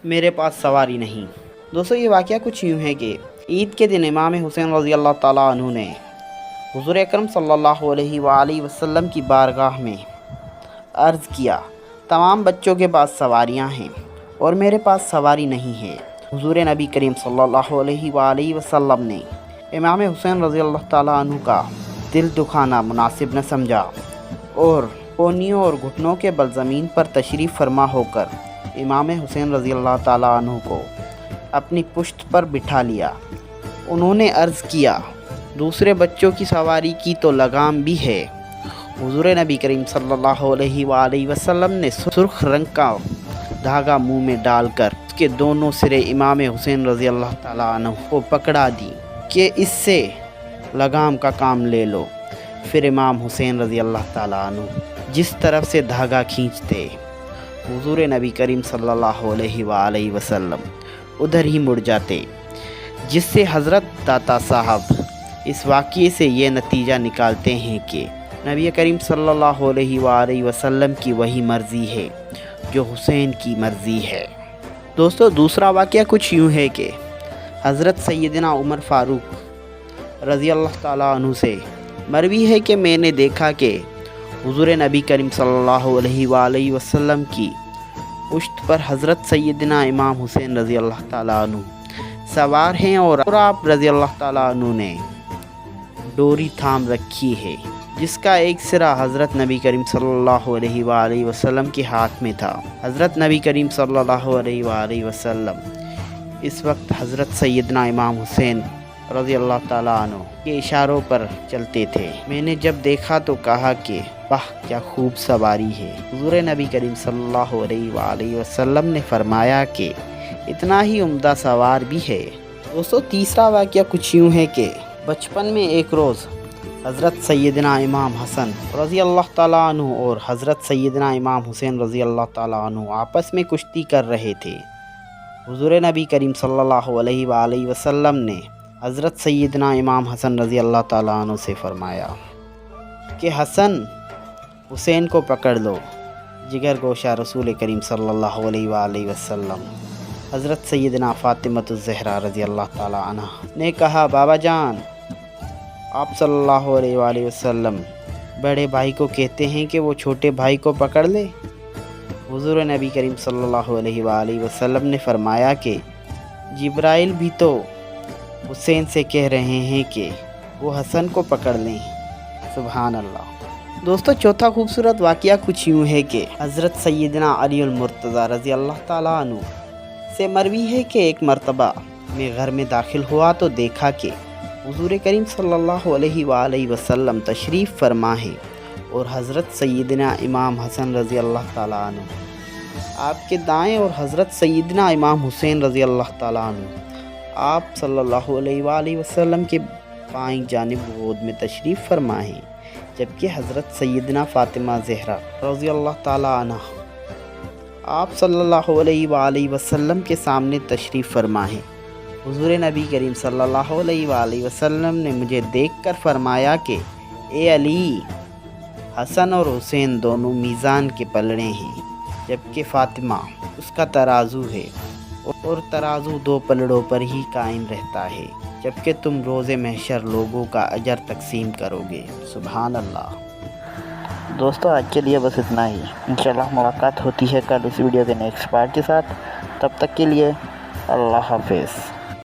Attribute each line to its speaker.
Speaker 1: میرے پاس سواری نہیں۔ دوستو یہ واقعہ کچھ یوں ہے کہ عید کے دن امام حسین رضی اللہ تعالیٰ عنہ نے حضور اکرم صلی اللہ علیہ وآلہ وسلم کی بارگاہ میں عرض کیا، تمام بچوں کے پاس سواریاں ہیں اور میرے پاس سواری نہیں ہے۔ حضور نبی کریم صلی اللہ علیہ وآلہ وسلم نے امام حسین رضی اللہ تعالیٰ عنہ کا دل دکھانا مناسب نہ سمجھا اور کونیوں اور گھٹنوں کے بل زمین پر تشریف فرما ہو کر امام حسین رضی اللہ تعالیٰ عنہ کو اپنی پشت پر بٹھا لیا۔ انہوں نے عرض کیا، دوسرے بچوں کی سواری کی تو لگام بھی ہے۔ حضور نبی کریم صلی اللہ علیہ وآلہ وسلم نے سرخ رنگ کا دھاگا منہ میں ڈال کر اس کے دونوں سرے امام حسین رضی اللہ تعالیٰ عنہ کو پکڑا دی کہ اس سے لگام کا کام لے لو۔ پھر امام حسین رضی اللہ تعالیٰ عنہ جس طرف سے دھاگا کھینچتے حضور نبی کریم صلی اللہ علیہ وآلہ وسلم ادھر ہی مڑ جاتے، جس سے حضرت داتا صاحب اس واقعے سے یہ نتیجہ نکالتے ہیں کہ نبی کریم صلی اللہ علیہ وآلہ وسلم کی وہی مرضی ہے جو حسین کی مرضی ہے۔ دوستو دوسرا واقعہ کچھ یوں ہے کہ حضرت سیدنا عمر فاروق رضی اللہ تعالیٰ عنہ سے مروی ہے کہ میں نے دیکھا کہ حضور نبی کریم صلی اللہ علیہ وآلہ وسلم کی پشت پر حضرت سیدنا امام حسین رضی اللہ تعالیٰ عنہ سوار ہیں اور آپ رضی اللہ تعالیٰ عنہ نے ڈوری تھام رکھی ہے، جس کا ایک سرا حضرت نبی کریم صلی اللہ علیہ وآلہ وسلم کے ہاتھ میں تھا۔ حضرت نبی کریم صلی اللہ علیہ وآلہ وسلم اس وقت حضرت سیدنا امام حسین رضی اللہ تعالیٰ عنہ کے اشاروں پر چلتے تھے۔ میں نے جب دیکھا تو کہا کہ واہ کیا خوب سواری ہے۔ حضور نبی کریم صلی اللہ علیہ وآلہ وسلم نے فرمایا کہ اتنا ہی عمدہ سوار بھی ہے۔ دوستو تیسرا واقعہ کچھ یوں ہے کہ بچپن میں ایک روز حضرت سیدنا امام حسن رضی اللہ تعالیٰ عنہ اور حضرت سیدنا امام حسین رضی اللہ تعالیٰ عنہ آپس میں کشتی کر رہے تھے۔ حضور نبی کریم صلی اللہ علیہ وآلہ وسلم نے حضرت سیدنا امام حسن رضی اللہ تعالیٰ عنہ سے فرمایا کہ حسن حسین کو پکڑ لو۔ جگر گوشہ رسول کریم صلی اللہ علیہ وآلہ وسلم حضرت سیدنا فاطمہ الزہرا رضی اللہ تعالیٰ عنہ نے کہا، بابا جان آپ صلی اللہ علیہ وآلہ وسلم بڑے بھائی کو کہتے ہیں کہ وہ چھوٹے بھائی کو پکڑ لے۔ حضور نبی کریم صلی اللہ علیہ وآلہ وسلم نے فرمایا کہ جبرائیل بھی تو حسین سے کہہ رہے ہیں کہ وہ حسن کو پکڑ لیں۔ سبحان اللہ۔ دوستو چوتھا خوبصورت واقعہ کچھ یوں ہے کہ حضرت سیدنا علی المرتضیٰ رضی اللہ تعالیٰ عنہ سے مروی ہے کہ ایک مرتبہ میں گھر میں داخل ہوا تو دیکھا کہ حضور کریم صلی اللہ علیہ وآلہ وسلم تشریف فرما ہے اور حضرت سیدنا امام حسن رضی اللہ تعالیٰ عنہ آپ کے دائیں اور حضرت سیدنا امام حسین رضی اللہ تعالیٰ عنہ آپ صلی اللہ علیہ وآلہ وسلم کے بائیں جانب گود میں تشریف فرما ہے، جبکہ حضرت سیدنا فاطمہ زہرا رضی اللہ تعالیٰ عنہ آپ صلی اللہ علیہ وآلہ وسلم کے سامنے تشریف فرما ہے۔ حضور نبی کریم صلی اللہ علیہ وآلہ وسلم نے مجھے دیکھ کر فرمایا کہ اے علی، حسن اور حسین دونوں میزان کے پلڑے ہیں، جبکہ فاطمہ اس کا ترازو ہے اور ترازو دو پلڑوں پر ہی قائم رہتا ہے، جبکہ تم روز محشر لوگوں کا اجر تقسیم کرو گے۔ سبحان اللہ۔
Speaker 2: دوستو آج کے لیے بس اتنا ہی، انشاءاللہ ملاقات ہوتی ہے کل اس ویڈیو کے نیکسٹ پارٹ کے ساتھ۔ تب تک کے لیے اللہ حافظ۔